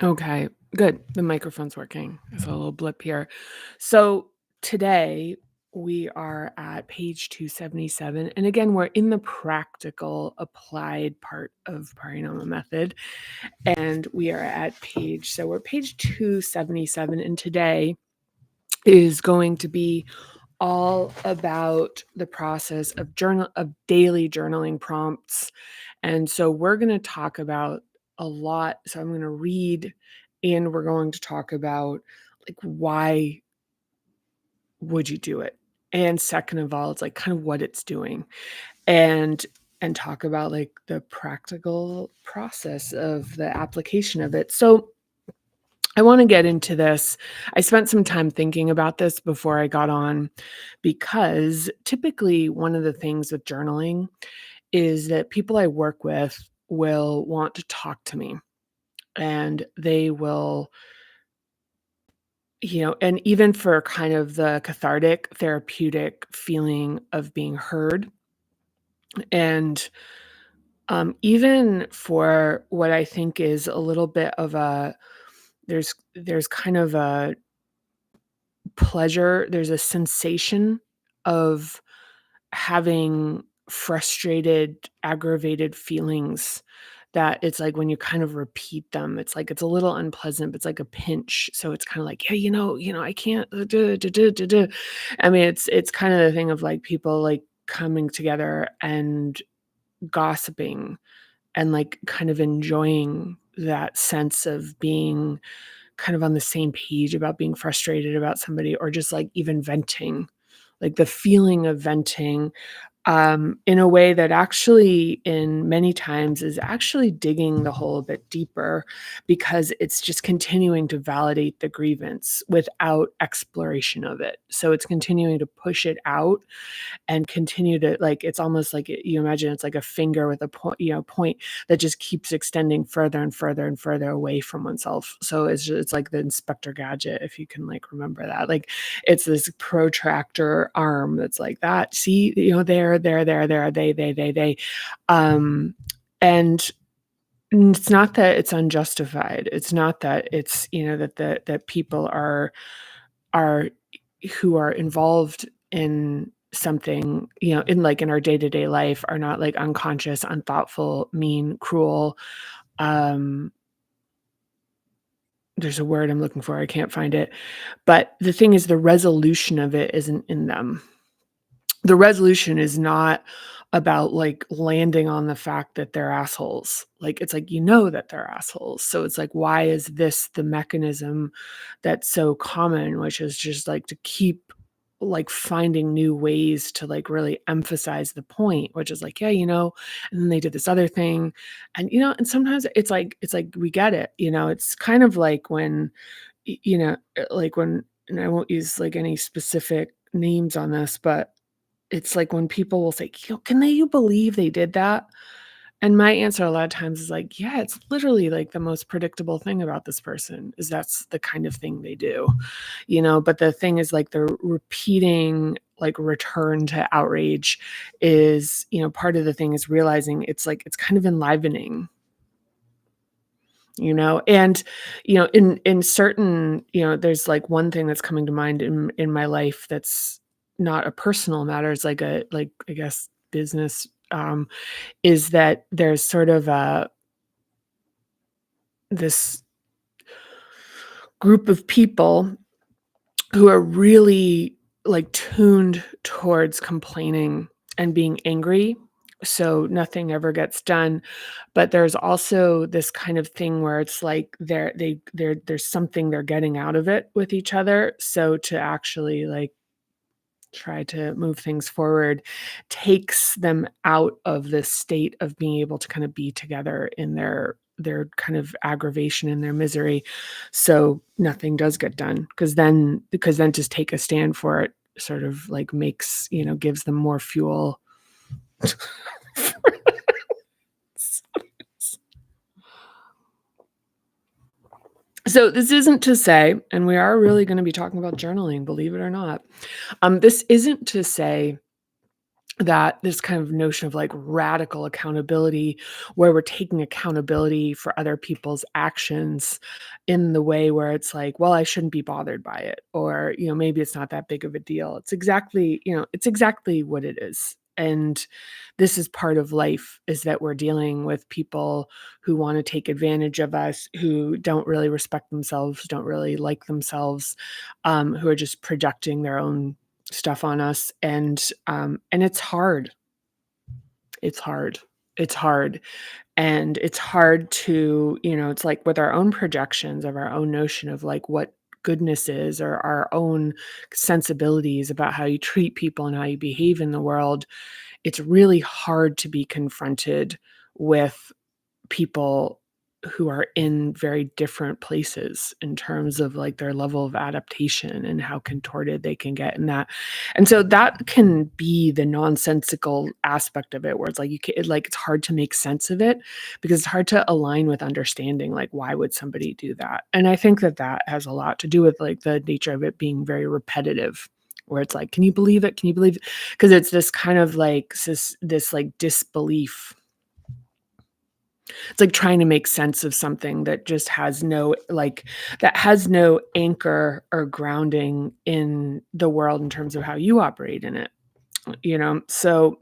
Okay, good. The microphone's working. There's a little blip here. So today we are at page 277. And again, we're in the practical applied part of Parinama method. And we are at we're page 277. And today is going to be all about the process of daily journaling prompts. And so we're going to talk about a lot. So I'm going to read and we're going to talk about like why would you do it? And second of all, it's like kind of what it's doing. And talk about like the practical process of the application of it. So I want to get into this. I spent some time thinking about this before I got on because typically one of the things with journaling is that people I work with will want to talk to me and they will, and even for kind of the cathartic, therapeutic feeling of being heard. And even for what I think is a little bit of there's kind of a pleasure, there's a sensation of having frustrated, aggravated feelings that it's like when you kind of repeat them, it's like it's a little unpleasant, but it's like a pinch. So it's kind of like, "Hey, I can't, duh, duh, duh, duh, duh." I mean, it's kind of the thing of like people like coming together and gossiping and like kind of enjoying that sense of being kind of on the same page about being frustrated about somebody or just like even venting, like the feeling of venting in a way that actually in many times is actually digging the hole a bit deeper because it's just continuing to validate the grievance without exploration of it. So it's continuing to push it out and continue to like it's almost like you imagine it's like a finger with a point that just keeps extending further and further and further away from oneself. So it's like the Inspector Gadget, if you can like remember that. Like it's this protractor arm that's like that. See, there, they. And it's not that it's unjustified. It's not that it's that people are who are involved in something, in our day-to-day life are not like unconscious, unthoughtful, mean, cruel. Um, there's a word I'm looking for, I can't find it. But the thing is the resolution of it isn't in them. The resolution is not about like landing on the fact that they're assholes. Like it's like that they're assholes. So it's like why is this the mechanism that's so common, which is just like to keep like finding new ways to like really emphasize the point, which is like, and then they did this other thing. And and sometimes it's like we get it. It's kind of like when like when, and I won't use like any specific names on this, but it's like when people will say, "Can you believe they did that?" And my answer a lot of times is like, "Yeah, it's literally like the most predictable thing about this person is that's the kind of thing they do." But the thing is like the repeating like return to outrage is, part of the thing is realizing it's like it's kind of enlivening. And in certain, there's like one thing that's coming to mind in my life that's not a personal matter, it's like I guess business, is that there's sort of this group of people who are really like tuned towards complaining and being angry, so nothing ever gets done. But there's also this kind of thing where it's like there's something they're getting out of it with each other. So to actually like try to move things forward takes them out of this state of being able to kind of be together in their kind of aggravation and their misery. So nothing does get done because then just take a stand for it sort of like makes, gives them more fuel. So this isn't to say, and we are really going to be talking about journaling, believe it or not. This isn't to say that this kind of notion of like radical accountability, where we're taking accountability for other people's actions in the way where it's like, well, I shouldn't be bothered by it, or maybe it's not that big of a deal. It's exactly what it is. And this is part of life, is that we're dealing with people who want to take advantage of us, who don't really respect themselves, don't really like themselves, who are just projecting their own stuff on us, and it's hard. It's hard. It's hard. And it's hard to, it's like with our own projections of our own notion of like what goodness is, or our own sensibilities about how you treat people and how you behave in the world. It's really hard to be confronted with people who are in very different places in terms of like their level of adaptation and how contorted they can get in that. And so that can be the nonsensical aspect of it, where it's like it's hard to make sense of it, because it's hard to align with understanding like why would somebody do that. And I think that that has a lot to do with like the nature of it being very repetitive, where it's like, can you believe it, can you believe it? Because it's this kind of like this like disbelief. It's like trying to make sense of something that just has no that has no anchor or grounding in the world in terms of how you operate in it. So,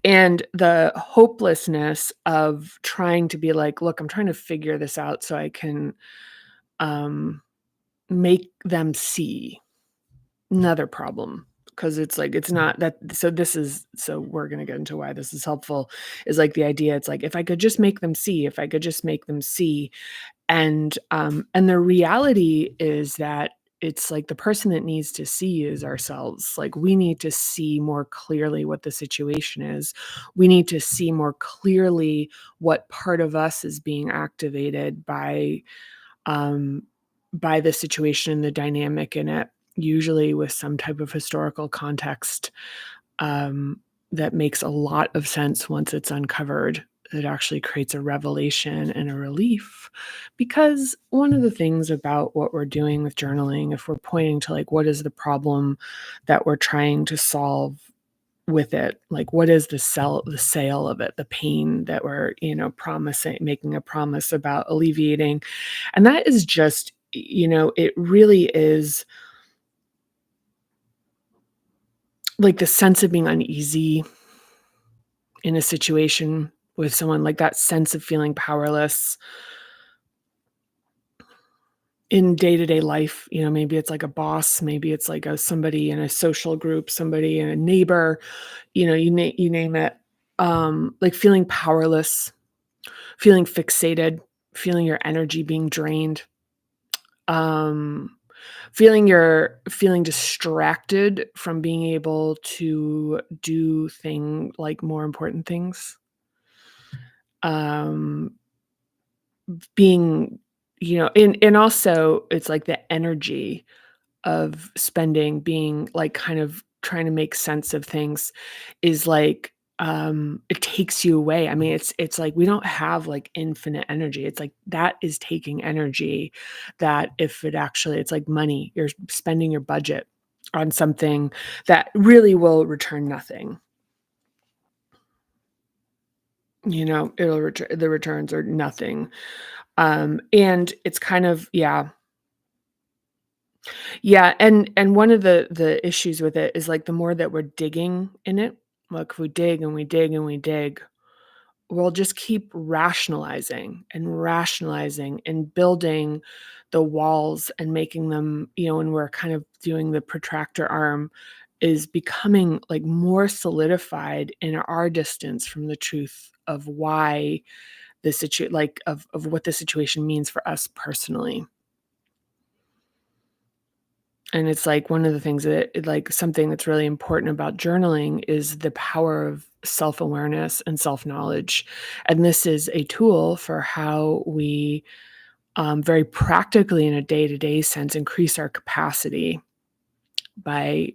and the hopelessness of trying to be like, look, I'm trying to figure this out so I can um make them see. Another problem, because it's like it's not that. So we're gonna get into why this is helpful, is like the idea, it's like, if I could just make them see, if I could just make them see. And the reality is that it's like the person that needs to see is ourselves. Like, we need to see more clearly what the situation is. We need to see more clearly what part of us is being activated um, by the situation and the dynamic in it, usually with some type of historical context, um, that makes a lot of sense once it's uncovered. It actually creates a revelation and a relief. Because one of the things about what we're doing with journaling, if we're pointing to like what is the problem that we're trying to solve with it, like what is the sale of it, the pain that we're promising, making a promise about alleviating. And that is just, it really is like the sense of being uneasy in a situation with someone, like that sense of feeling powerless in day-to-day life. Maybe it's like a boss, maybe it's like somebody in a social group, somebody in a neighbor, you name it. Like feeling powerless, feeling fixated, feeling your energy being drained, um, feeling distracted from being able to do like more important things. Um, being, and also it's like the energy of spending, being like kind of trying to make sense of things, is like, it takes you away. I mean, it's like we don't have like infinite energy. It's like that is taking energy, that if it actually, it's like money, you're spending your budget on something that really will return nothing. It'll return, the returns are nothing. And it's kind of, yeah. Yeah, and one of the issues with it is, like, the more that we're digging in it, like, if we dig and we dig and we dig, we'll just keep rationalizing and building the walls and making them, and we're kind of doing the protractor arm, is becoming, like, more solidified in our distance from the truth of why of what the situation means for us personally. And it's like one of the things like something that's really important about journaling is the power of self-awareness and self-knowledge. And this is a tool for how we, very practically in a day-to-day sense, increase our capacity by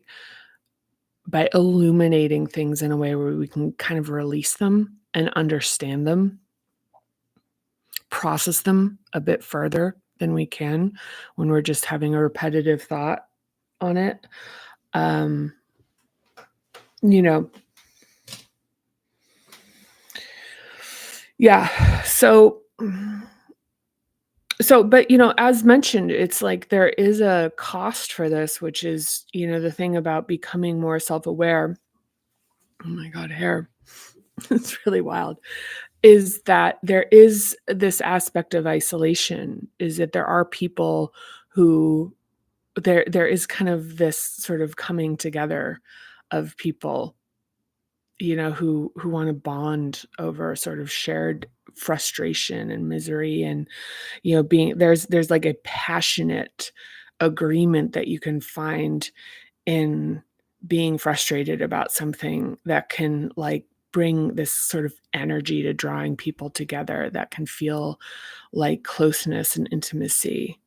illuminating things in a way where we can kind of release them and understand them, process them a bit further than we can when we're just having a repetitive thought on it. Um, you know, Yeah. So, but, as mentioned, it's like there is a cost for this, which is, the thing about becoming more self-aware. Oh my god, hair. It's really wild. Is that there is this aspect of isolation, is that there are people who there is kind of this sort of coming together of people, who wanna bond over sort of shared frustration and misery and, being there's like a passionate agreement that you can find in being frustrated about something that can, like, bring this sort of energy to drawing people together that can feel like closeness and intimacy.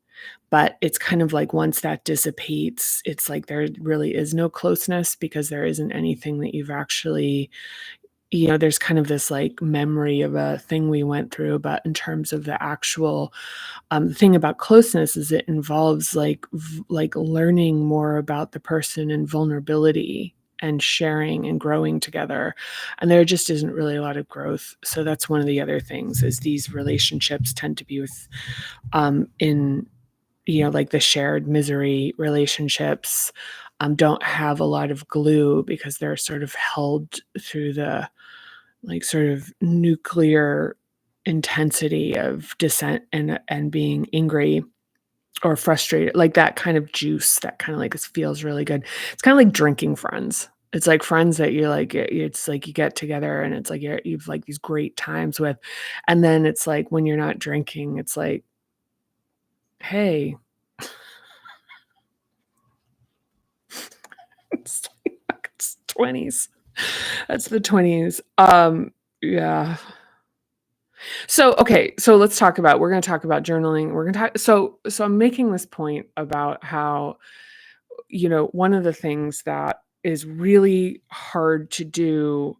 But it's kind of like once that dissipates, it's like there really is no closeness because there isn't anything that you've actually, there's kind of this like memory of a thing we went through, but in terms of the actual the thing about closeness is it involves like learning more about the person and vulnerability and sharing and growing together, and there just isn't really a lot of growth. So that's one of the other things is these relationships tend to be with in like the shared misery relationships don't have a lot of glue because they're sort of held through the like sort of nuclear intensity of dissent and being angry or frustrated, like that kind of juice that kind of like feels really good. It's kind of like drinking friends. It's like friends that you're like it's like you get together and it's like you've like these great times with, and then it's like when you're not drinking, it's like, hey, it's, it's 20s. That's the 20s. Yeah. So, okay, so let's talk about we're gonna talk about journaling. We're gonna talk so I'm making this point about how, one of the things that is really hard to do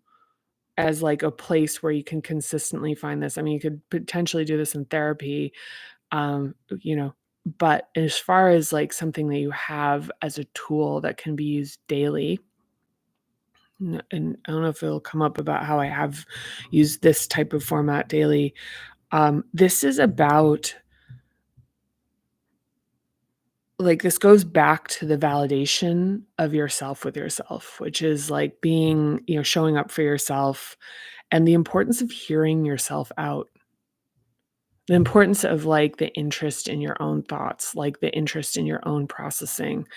as like a place where you can consistently find this. I mean, you could potentially do this in therapy, um, you know, but as far as like something that you have as a tool that can be used daily, and I don't know if it'll come up about how I have used this type of format daily. This is about like this goes back to the validation of yourself with yourself, which is like being, showing up for yourself and the importance of hearing yourself out. The importance of like the interest in your own thoughts, like the interest in your own processing,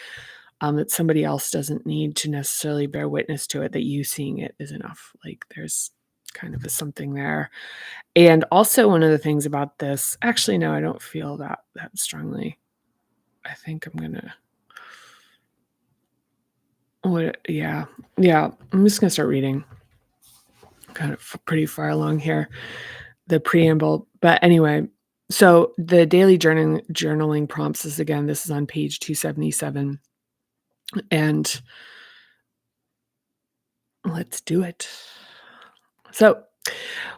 that somebody else doesn't need to necessarily bear witness to it, that you seeing it is enough. Like there's kind of a something there. And also one of the things about this, actually, no, I don't feel that strongly. I think I'm gonna what yeah. Yeah, I'm just gonna start reading. Kind of pretty far along here, the preamble. But anyway, so the daily journaling prompts is again, this is on page 277. And let's do it. So,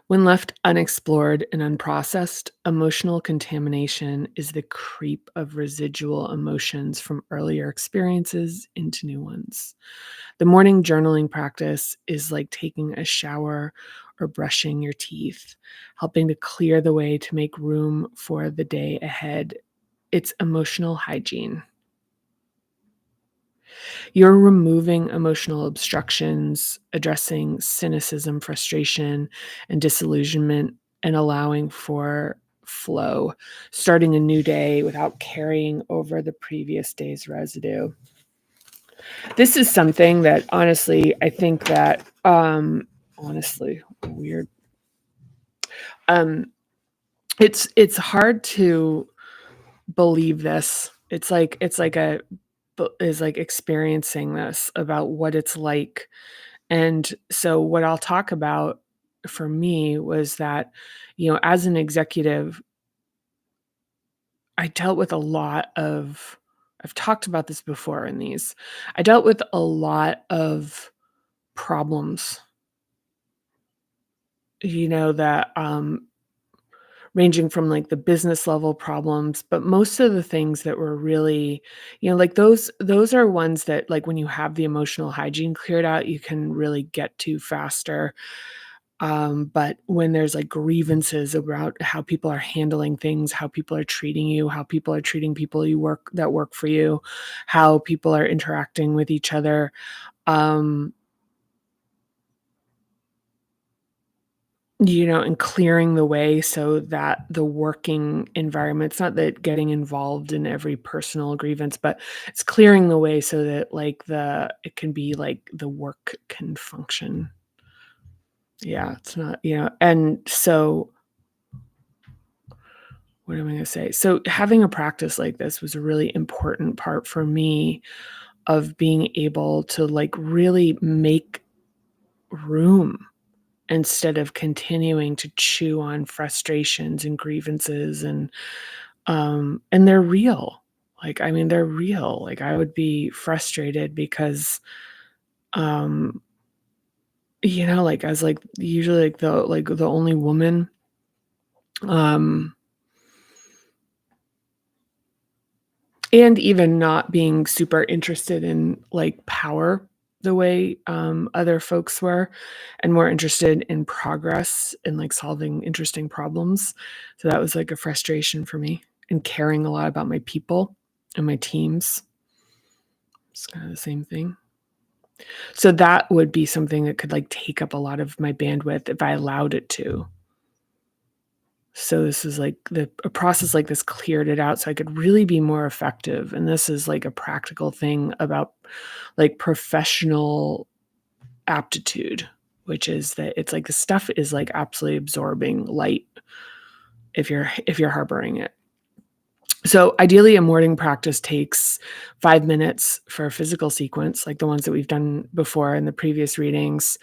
when left unexplored and unprocessed, emotional contamination is the creep of residual emotions from earlier experiences into new ones. The morning journaling practice is like taking a shower or brushing your teeth, helping to clear the way to make room for the day ahead. It's emotional hygiene. You're removing emotional obstructions, addressing cynicism, frustration, and disillusionment, and allowing for flow, starting a new day without carrying over the previous day's residue. This is something that honestly, I think that honestly, weird. Um it's hard to believe this. It's like a is like experiencing this about what it's like. And so what I'll talk about for me was that, as an executive, I dealt with a lot of I've talked about this before in these. I dealt with a lot of problems, that ranging from like the business level problems, but most of the things that were really, like those are ones that like when you have the emotional hygiene cleared out, you can really get to faster. But when there's like grievances about how people are handling things, how people are treating you, how people are treating people that work for you, how people are interacting with each other, um, and clearing the way so that the working environment, it's not that getting involved in every personal grievance, but it's clearing the way so that like it can be like the work can function. Yeah, it's not, and so what am I gonna say? So having a practice like this was a really important part for me of being able to like really make room instead of continuing to chew on frustrations and grievances and they're real. Like, I mean, they're real. Like I would be frustrated because um like as like usually like the only woman um and even not being super interested in, like, power the way, other folks were, and more interested in progress and, like, solving interesting problems. So that was, like, a frustration for me, and caring a lot about my people and my teams. It's kinda the same thing. So that would be something that could, like, take up a lot of my bandwidth if I allowed it to. So this is like a process like this cleared it out so I could really be more effective. And this is like a practical thing about like professional aptitude, which is that it's like the stuff is like absolutely absorbing light if you're harboring it. So ideally a morning practice takes 5 minutes for a physical sequence, like the ones that we've done before in the previous readings,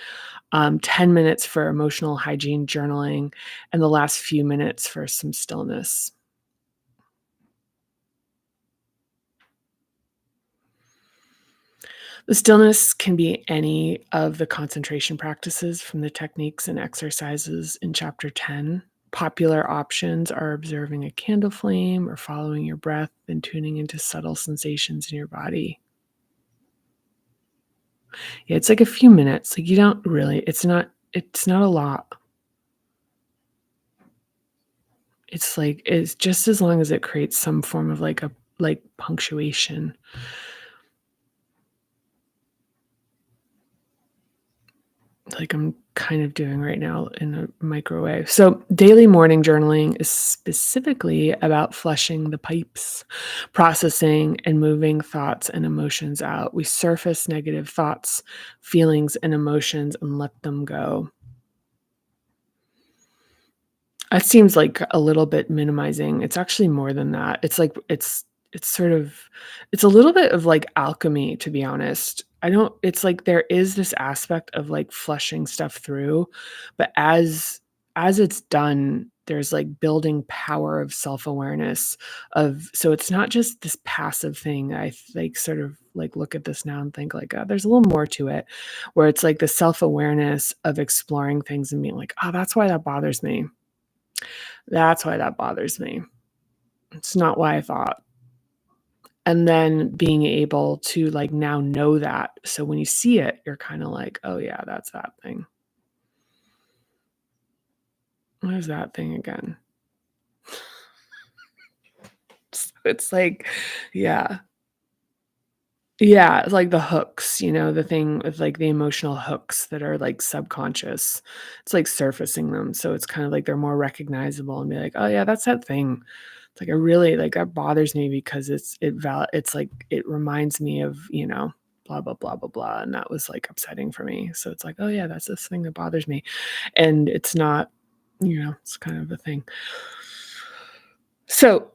10 minutes for emotional hygiene journaling, and the last few minutes for some stillness. The stillness can be any of the concentration practices from the techniques and exercises in chapter 10. Popular options are observing a candle flame or following your breath and tuning into subtle sensations in your body. Yeah, it's like a few minutes. Like you don't really, it's not a lot. It's like it's just as long as it creates some form of like punctuation. Like I'm kind of doing right now in a microwave. So, daily morning journaling is specifically about flushing the pipes, processing and moving thoughts and emotions out. We surface negative thoughts, feelings, and emotions and let them go. It seems like a little bit minimizing. It's actually more than that. It's like it's sort of it's a little bit of like alchemy, to be honest. I don't It's like there is this aspect of like flushing stuff through, but as it's done, there's like building power of self-awareness of so it's not just this passive thing. Like sort of like look at this now and think like, oh, there's a little more to it, where it's like the self-awareness of exploring things and being like, oh, that's why that bothers me. That's why that bothers me. It's not why I thought. And then being able to, like, now know that. So when you see it, you're kinda like, "Oh, yeah, that's that thing. What is that thing again?" So it's like yeah. Yeah, it's like the hooks, the thing with, like, the emotional hooks that are, like, subconscious. It's like surfacing them, so it's kind of like they're more recognizable and be like, "Oh, yeah, that's that thing." It's like, I really like, that bothers me because it's like, it reminds me of, blah, blah, blah, blah, blah, and that was, like, upsetting for me. So it's like, "Oh, yeah, that's this thing that bothers me." And it's not, it's kind of a thing. So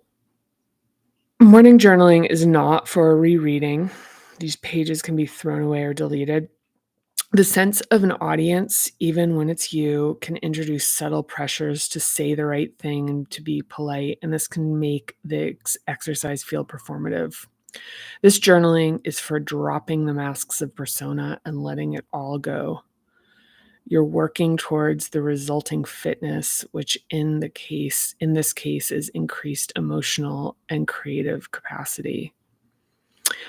morning journaling is not for rereading. These pages can be thrown away or deleted. The sense of an audience, even when it's you, can introduce subtle pressures to say the right thing and to be polite, and this can make the exercise feel performative. This journaling is for dropping the masks of persona and letting it all go. You're working towards the resulting fitness, which in this case is increased emotional and creative capacity.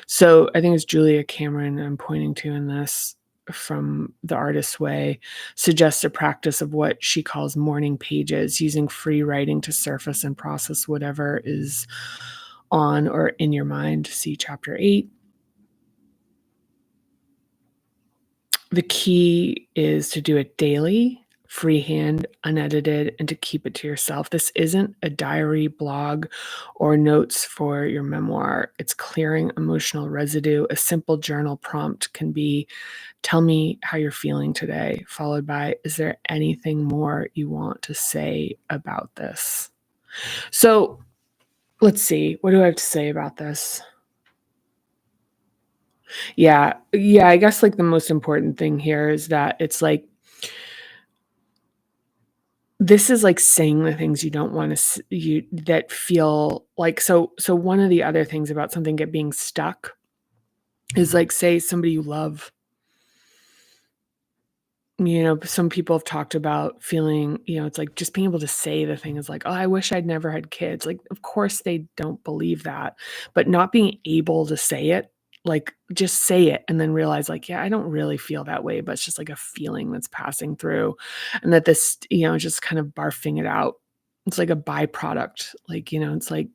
So I think it's Julia Cameron I'm pointing to in this. from The Artist's Way suggests a practice of what she calls morning pages, using free writing to surface and process whatever is on or in your mind. See chapter 8. The key is to do it daily, freehand, unedited, and to keep it to yourself. This isn't a diary, blog, or notes for your memoir. It's clearing emotional residue. A simple journal prompt can be, tell me how you're feeling today, followed by, is there anything more you want to say about this? So let's see. What do I have to say about this? Yeah. Yeah. I guess like the most important thing here is that it's like, this is like saying the things you don't want to, you that feel like, so one of the other things about something being stuck is like, say somebody you love, some people have talked about feeling, it's like just being able to say the thing is like, oh, I wish I'd never had kids. Like, of course they don't believe that, but not being able to say it, like just say it and then realize like, yeah, I don't really feel that way, but it's just like a feeling that's passing through. And that this, just kind of barfing it out. It's like a byproduct. Like, it's like,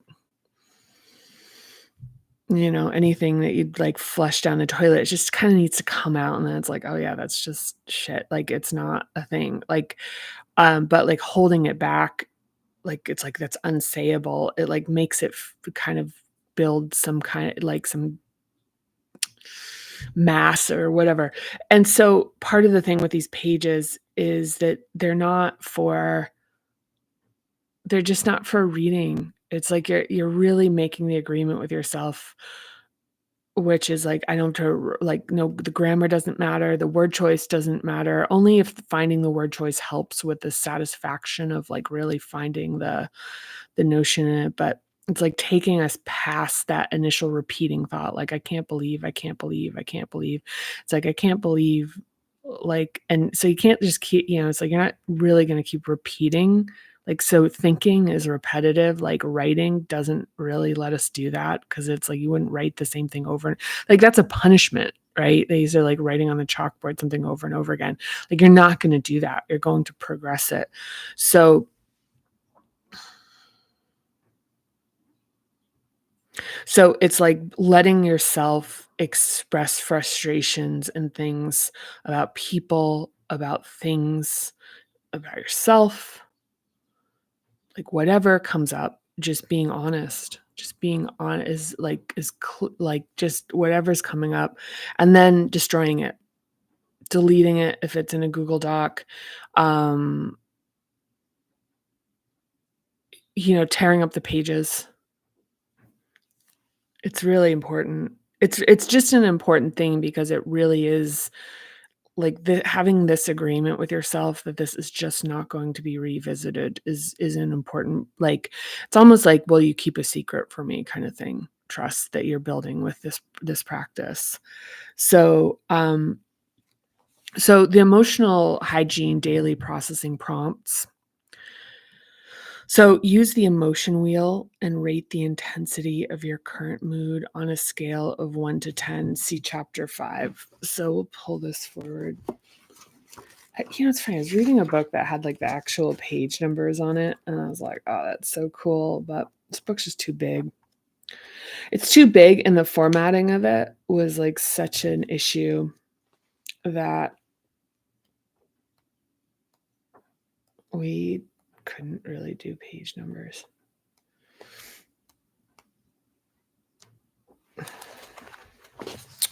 anything that you'd like flush down the toilet, it just kind of needs to come out. And then it's like, oh yeah, that's just shit. Like it's not a thing. Like, but like holding it back, like it's like that's unsayable. It like makes it kind of build some kind of like some mass or whatever. And so part of the thing with these pages is that they're just not for reading. It's like you're really making the agreement with yourself, which is like, I don't like, no, the grammar doesn't matter, the word choice doesn't matter, only if finding the word choice helps with the satisfaction of like really finding the notion in it. But it's like taking us past that initial repeating thought, like, I can't believe, I can't believe, I can't believe. It's like, I can't believe, like, and so you can't just keep, it's like, you're not really going to keep repeating. Like, so thinking is repetitive, like writing doesn't really let us do that because it's like you wouldn't write the same thing over. Like, that's a punishment, right? These are like writing on the chalkboard something over and over again. Like, you're not going to do that. You're going to progress it. So it's like letting yourself express frustrations and things about people, about things, about yourself, like whatever comes up, just being honest. Just being on is like like just whatever's coming up, and then destroying it, deleting it if it's in a Google Doc, um, tearing up the pages. It's really important. It's just an important thing because it really is like having this agreement with yourself that this is just not going to be revisited is an important, like, it's almost like, will you keep a secret for me kind of thing, trust that you're building with this practice. So the emotional hygiene daily processing prompts. So use the emotion wheel and rate the intensity of your current mood on a scale of 1 to 10. See chapter 5. So we'll pull this forward. It's funny. I was reading a book that had like the actual page numbers on it, and I was like, oh, that's so cool. But this book's just too big. It's too big, and the formatting of it was like such an issue that we couldn't really do page numbers.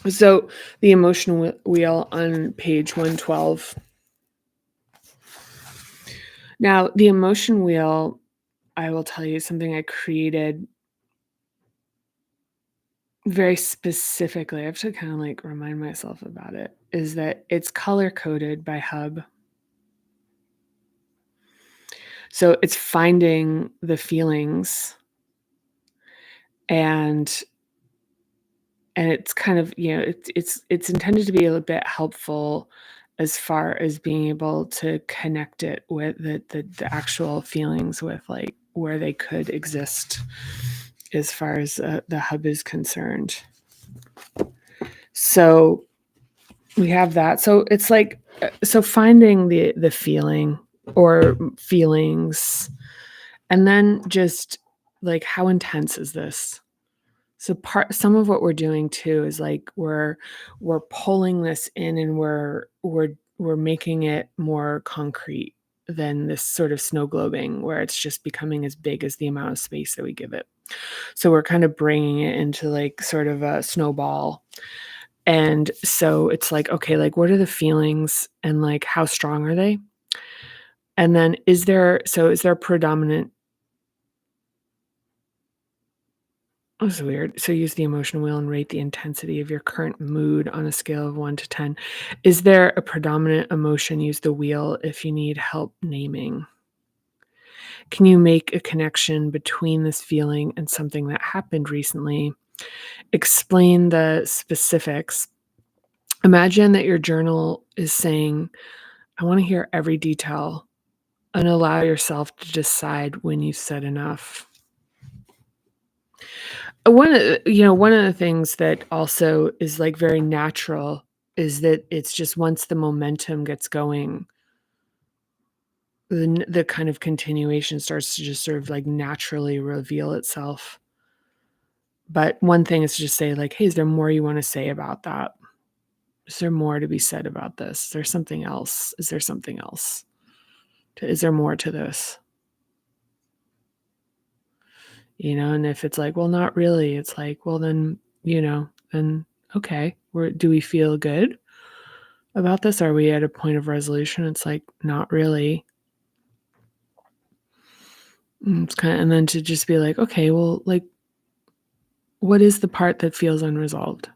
So the emotion wheel on page 112. Now, the emotion wheel, I will tell you something I created very specifically. I have to kind of like remind myself about it, is that it's color coded by Hub. So it's finding the feelings, and it's kind of, it's intended to be a little bit helpful as far as being able to connect it with the actual feelings with like where they could exist as far as the Hub is concerned. So we have that. So it's like, so finding the feeling or feelings, and then just like, how intense is this? So some of what we're doing too is like we're pulling this in, and we're making it more concrete than this sort of snow globing where it's just becoming as big as the amount of space that we give it. So we're kind of bringing it into like sort of a snowball. And so it's like, okay, like what are the feelings and like how strong are they? And then is there predominant. This is weird. So use the emotion wheel and rate the intensity of your current mood on a scale of 1 to 10. Is there a predominant emotion? Use the wheel if you need help naming. Can you make a connection between this feeling and something that happened recently? Explain the specifics. Imagine that your journal is saying, I want to hear every detail, and allow yourself to decide when you've said enough. One of the things that also is, like, very natural is that it's just once the momentum gets going, the kind of continuation starts to just sort of, like, naturally reveal itself. But one thing is to just say, like, "Hey, is there more you wanna say about that? Is there more to be said about this? Is there something else? Is there something else? Is there more to this?" And if it's like, "Well, not really," it's like, "Well, then okay, do we feel good about this? Are we at a point of resolution?" It's like, "Not really." It's kinda, and then to just be like, "Okay, well, like, what is the part that feels unresolved?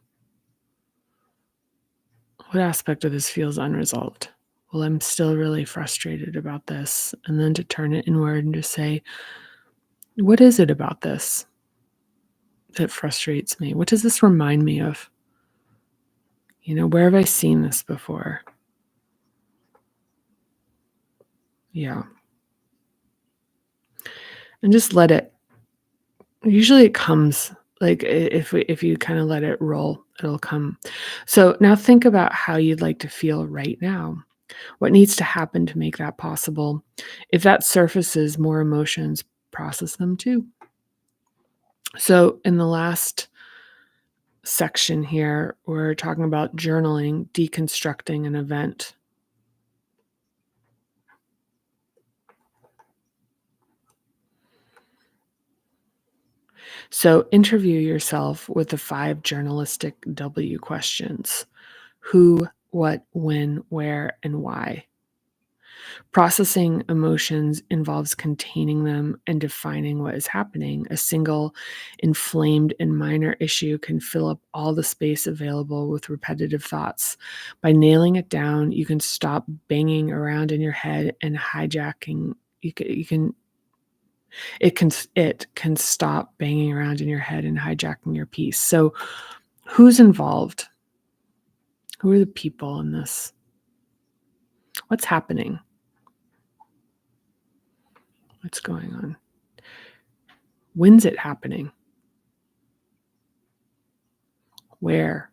What aspect of this feels unresolved? Well, I'm still really frustrated about this." And then to turn it inward and just say, "What is it about this that frustrates me? What does this remind me of? Where have I seen this before?" Yeah. And just let it. Usually it comes, like, if you kinda let it roll, it'll come. So now think about how you'd like to feel right now. What needs to happen to make that possible? If that surfaces more emotions, process them too. So in the last section here, we're talking about journaling, deconstructing an event. So interview yourself with the 5 journalistic W questions: who, what, when, where, and why. Processing emotions involves containing them and defining what is happening. A single inflamed and minor issue can fill up all the space available with repetitive thoughts. By nailing it down, you can stop banging around in your head and hijacking. It can stop banging around in your head and hijacking your peace. So, who's involved? Who are the people in this? What's happening? What's going on? When's it happening? Where?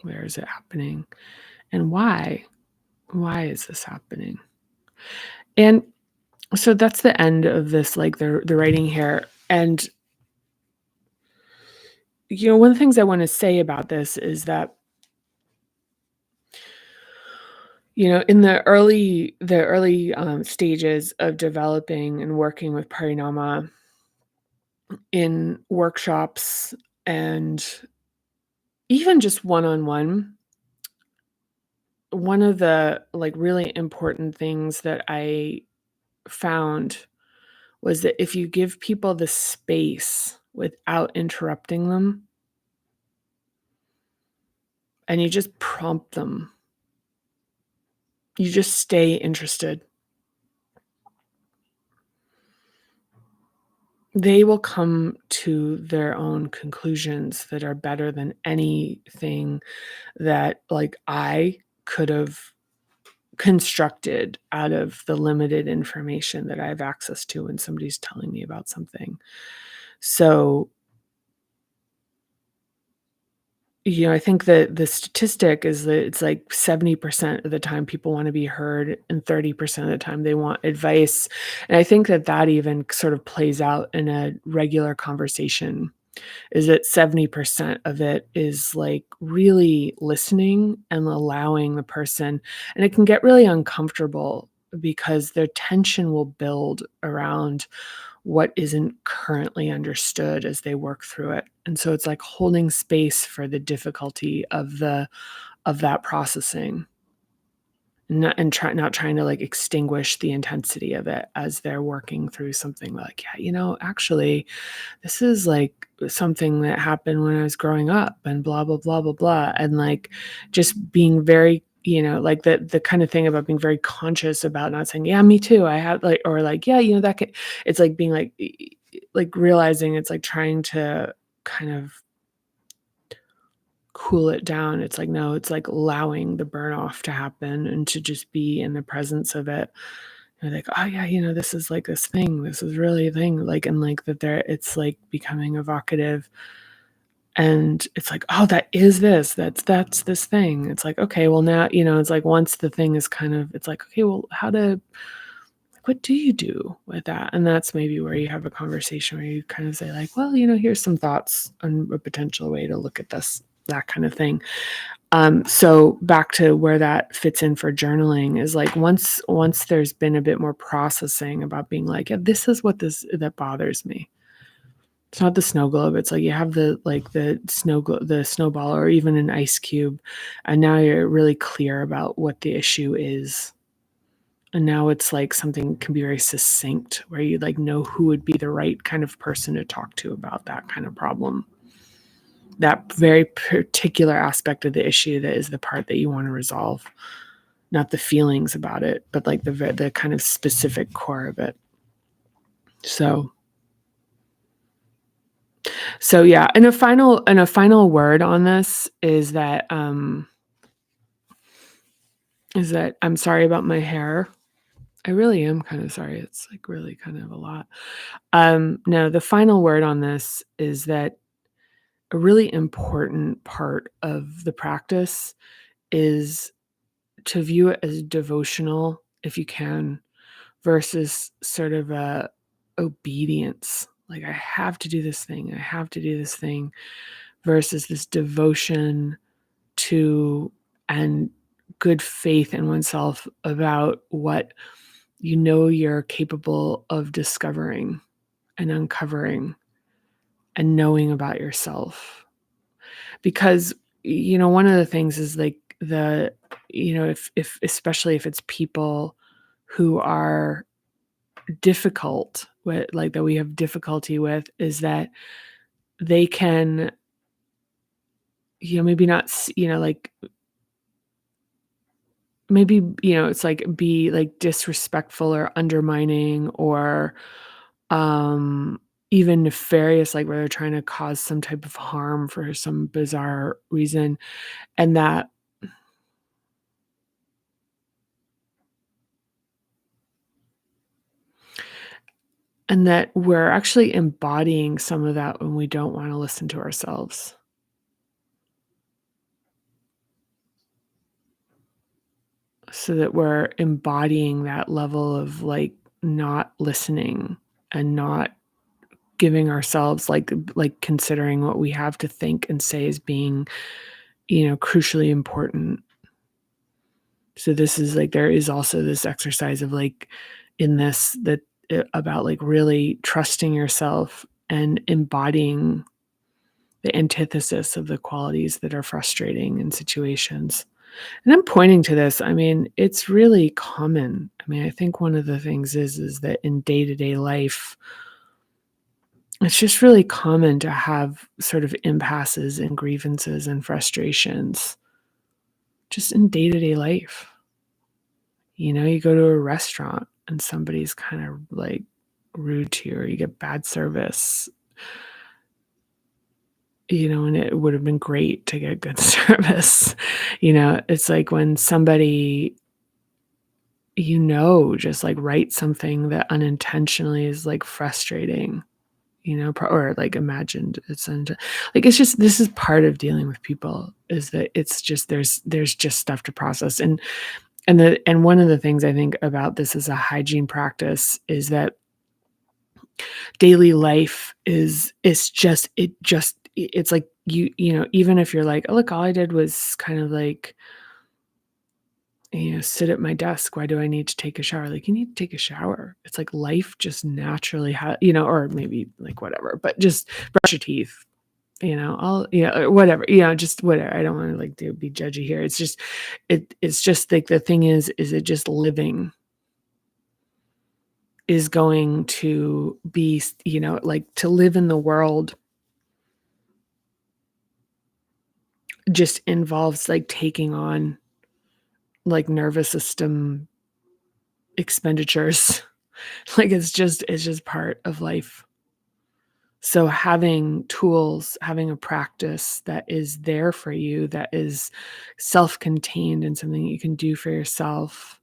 Where is it happening? And why? Why is this happening? And so that's the end of this, like the writing here. And one of the things I want to say about this is that, in the early stages of developing and working with Parinama in workshops and even just one-on-one, one of the like really important things that I found was that if you give people the space without interrupting them and you just prompt them, you just stay interested, they will come to their own conclusions that are better than anything that, like, I could have constructed out of the limited information that I have access to when somebody's telling me about something. So I think that the statistic is that it's like 70% of the time people wanna be heard and 30% of the time they want advice, and I think that that even sort of plays out in a regular conversation, is that 70% of it is, like, really listening and allowing the person, and it can get really uncomfortable because their tension will build around what isn't currently understood as they work through it. And so it's like holding space for the difficulty of that processing, not trying to like extinguish the intensity of it as they're working through something like, yeah, actually, this is like something that happened when I was growing up and blah blah blah blah blah. And like just being very, like the kind of thing about being very conscious about not saying, yeah, me too. I have like, or like, yeah, that could, it's like being like realizing it's like trying to kind of cool it down. It's like, no, it's like allowing the burn off to happen and to just be in the presence of it. And like, oh yeah, this is like this thing. This is really a thing. Like, and like that there, it's like becoming evocative. And it's like, oh, that is this. That's this thing. It's like, okay, well now, it's like once the thing is kind of, it's like, okay, well, what do you do with that? And that's maybe where you have a conversation where you kind of say like, well, here's some thoughts on a potential way to look at this, that kind of thing. So back to where that fits in for journaling is like once there's been a bit more processing about being like, yeah, this is what that bothers me. It's not the snow globe. It's like you have the snowball or even an ice cube, and now you're really clear about what the issue is. And now it's like something can be very succinct where you like know who would be the right kind of person to talk to about that kind of problem. That very particular aspect of the issue that is the part that you want to resolve, not the feelings about it, but like the kind of specific core of it. So yeah, and a final word on this is that I'm sorry about my hair. I really am kind of sorry. It's like really kind of a lot. No, the final word on this is that a really important part of the practice is to view it as devotional if you can versus sort of a obedience. Like I have to do this thing. I have to do this thing versus this devotion to and good faith in oneself about what you're capable of discovering and uncovering and knowing about yourself. Because one of the things is like if especially if it's people who are difficult with, like, that we have difficulty with, is that they can maybe not like maybe it's like be like disrespectful or undermining or even nefarious, like where they're trying to cause some type of harm for some bizarre reason, and that we're actually embodying some of that when we don't want to listen to ourselves. So that we're embodying that level of like not listening and not giving ourselves like considering what we have to think and say as being, crucially important. So this is like there is also this exercise of like in this that about like really trusting yourself and embodying the antithesis of the qualities that are frustrating in situations. And I'm pointing to this. I mean, it's really common. I mean, I think one of the things is that in day-to-day life, it's just really common to have sort of impasses and grievances and frustrations just in day-to-day life. You go to a restaurant and somebody's kind of like rude to you or you get bad service, and it would have been great to get good service. It's like when somebody, just like write something that unintentionally is like frustrating, or like imagined. Like it's just this is part of dealing with people is that it's just there's just stuff to process. And one of the things I think about this as a hygiene practice is that daily life it's like even if you're like, oh look, all I did was kind of like sit at my desk. Why do I need to take a shower? Like, you need to take a shower. It's like life just naturally or maybe like whatever, but just brush your teeth, or whatever, just whatever. I don't want to like be judgy here. It's just like the thing is it just living is going to be, like to live in the world just involves like taking on like nervous system expenditures. Like it's just part of life. So having tools, having a practice that is there for you, that is self-contained and something you can do for yourself,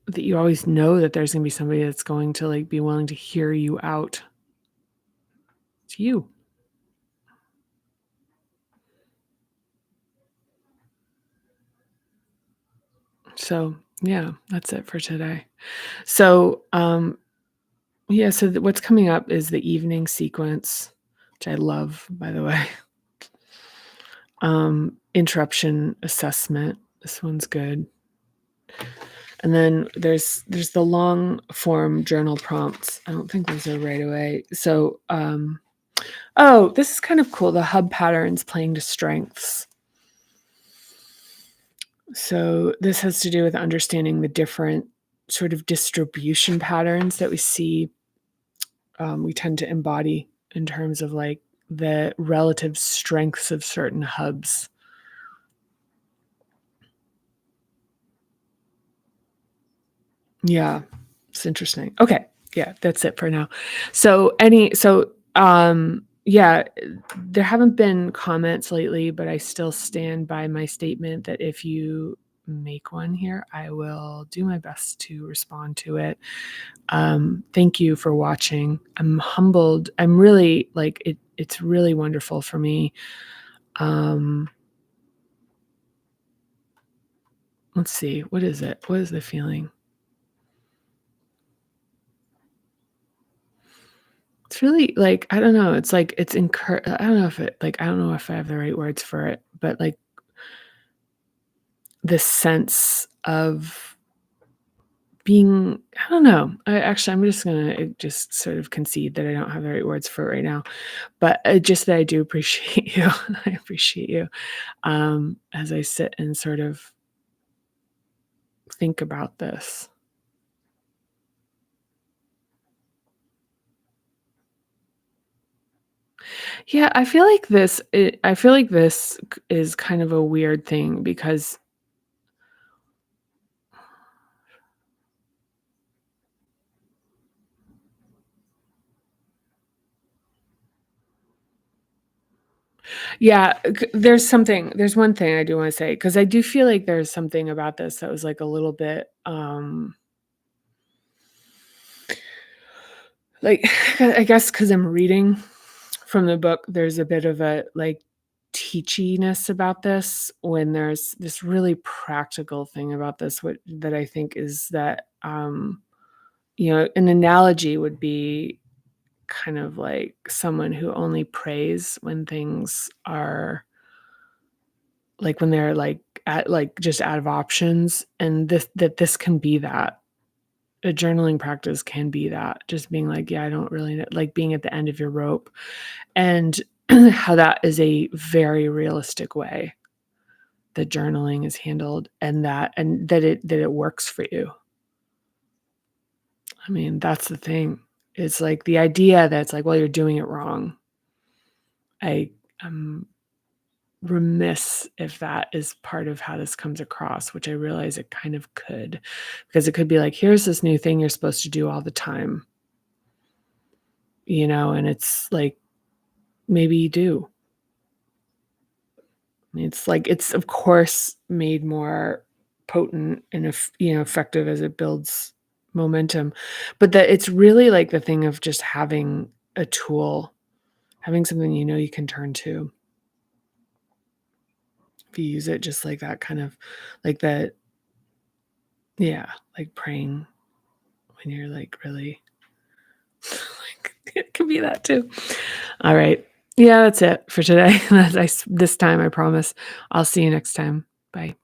that you always know that there's going to be somebody that's going to like be willing to hear you out. It's you. So, yeah, that's it for today. So, yeah, so what's coming up is the evening sequence, which I love, by the way. Interruption assessment. This one's good. And then there's the long form journal prompts. I don't think those are right away. So, oh, this is kind of cool. The hub patterns playing to strengths. So this has to do with understanding the different sort of distribution patterns that we see, we tend to embody in terms of like the relative strengths of certain hubs. Yeah, it's interesting. Okay, yeah, that's it for now. Yeah, there haven't been comments lately, but I still stand by my statement that if you make one here, I will do my best to respond to it. Thank you for watching. I'm humbled. I'm really like it's really wonderful for me. Um, let's see. What is it? What is the feeling? It's really like, I don't know. It's like I don't know if it like I don't know if I have the right words for it, but like the sense of being, I don't know. I'm just gonna just sort of concede that I don't have the right words for it right now, but just that I do appreciate you. I appreciate you, as I sit and sort of think about this. Yeah, I feel like this is kind of a weird thing because yeah, there's one thing I do wanna say because I do feel like there's something about this that was, like, a little bit, like, I guess because 'cause I'm reading from the book, there's a bit of a, like, teachiness about this when there's this really practical thing about this, what that I think is that, an analogy would be kind of like someone who only prays when things are like, when they're, like, just out of options, and this can be that. A journaling practice can be that, just being like, "Yeah, I don't really know," like, being at the end of your rope, and how that is a very realistic way that journaling is handled, and that it works for you. I mean, that's the thing. It's like the idea that it's like, "Well, you're doing it wrong." I am remiss if that is part of how this comes across, which I realize it kind of could, because it could be like, here's this new thing you're supposed to do all the time, and it's like, maybe you do. I mean, it's like, it's of course made more potent and effective as it builds momentum, but that it's really like the thing of just having a tool, having something you can turn to. If you use it just like that kind of like that, yeah, like praying when you're like really like it could be that too. All right. Yeah, that's it for today. This time, I promise. I'll see you next time. Bye.